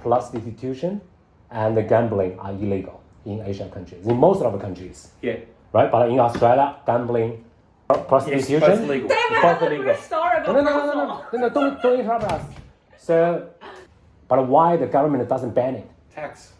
prostitution and the gambling are illegal in Asian countries, in most of the countries. Yeah. Right? But in Australia, gambling, prostitution, Yes, both legal. both illegal. No, don't interrupt us. So, but why the government doesn't ban it? Tax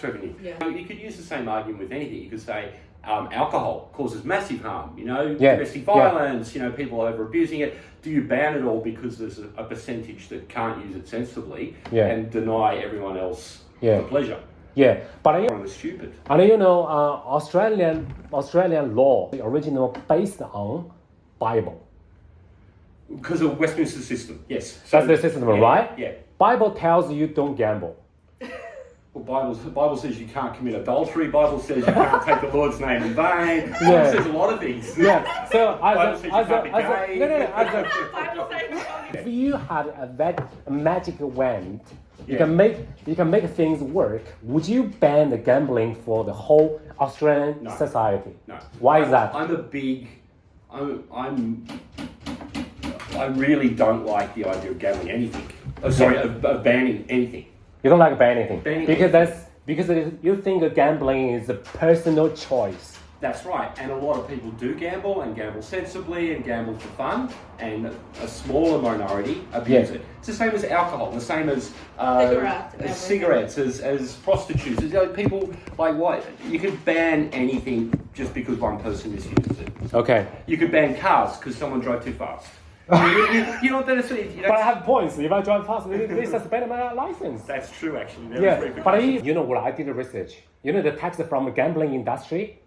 revenue. Yeah. You could use the same argument with anything. You could say alcohol causes massive harm, Yeah. domestic violence, people over abusing it. Do you ban it all because there's a percentage that can't use it sensibly and deny everyone else the pleasure? Yeah, but It's stupid. and Australian law the original based on Bible. Because of Westminster system, yes. That's the system, right? Yeah. Bible tells you don't gamble. Well, Bible says you can't commit adultery. Bible says you can't take the Lord's name in vain. Bible Yeah. says a lot of things. Yeah. So Bible says you can't be gay. if you had a magic wand, you Yeah. can make things work. Would you ban the gambling for the whole Australian No. society? No. Why is that? I really don't like the idea of gambling anything. Of banning anything. You don't like ban anything Banning because you think gambling is a personal choice. That's right, and a lot of people do gamble and gamble sensibly and gamble for fun, and a smaller minority abuse it. It's the same as alcohol, the same as cigarettes, as prostitutes. People like what? You could ban anything just because one person misuses it. Okay. You could ban cars because someone drove too fast. you know what that is? But I have points. If I drive fast, they suspend my license. That's true, actually. But you know what? I did research. The tax from the gambling industry.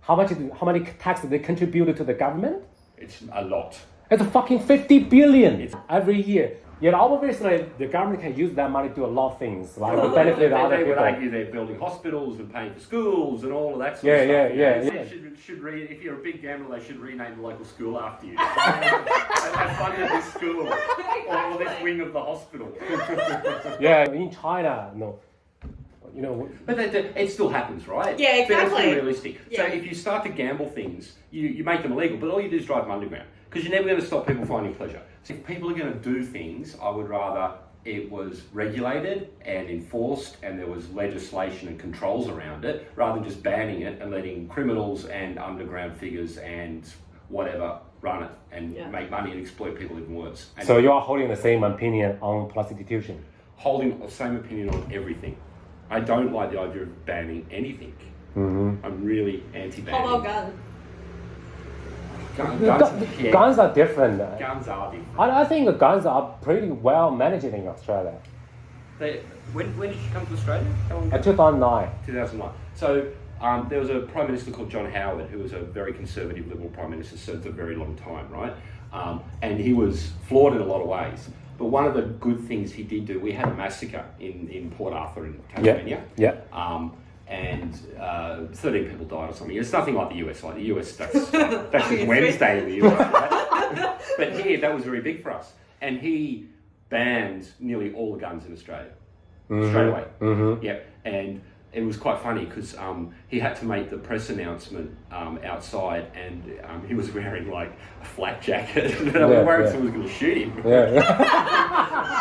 How many tax they contribute to the government? It's a lot. It's fucking 50 billion every year. Obviously the government can use that money to do a lot of things, like to benefit other They would people. argue they're building hospitals and paying for schools and all of that sort Yeah, of stuff. yeah. If you're a big gambler, they should rename the local school after you. I funded this school or this wing of the hospital. Yeah, in China, no. But it still happens, right? Yeah, exactly. But let's be realistic. Yeah. So if you start to gamble things, you make them illegal, but all you do is drive them underground because you're never going to stop people finding pleasure. So if people are going to do things, I would rather it was regulated and enforced and there was legislation and controls around it rather than just banning it and letting criminals and underground figures and whatever run it and make money and exploit people even worse. And So you are holding the same opinion on prostitution? holding the same opinion on everything. I don't like the idea of banning anything. Mm-hmm. I'm really anti-banning. How about guns? Guns are different. Guns are different. I think guns are pretty well managed in Australia. When did you come to Australia? How long ago? 2009. 2009. So there was a Prime Minister called John Howard who was a very conservative Liberal Prime Minister, served a very long time, right? And he was flawed in a lot of ways. But one of the good things he did do, we had a massacre in Port Arthur in Tasmania. Yeah. And 13 people died or something. It's nothing like the US. Like the US, that's just Wednesday in the US, right? But here, that was very big for us. And he banned nearly all the guns in Australia straight away. Mm-hmm. Yeah, and it was quite funny because he had to make the press announcement outside, and he was wearing like a flak jacket. And I was worried someone was going to shoot him. Yeah.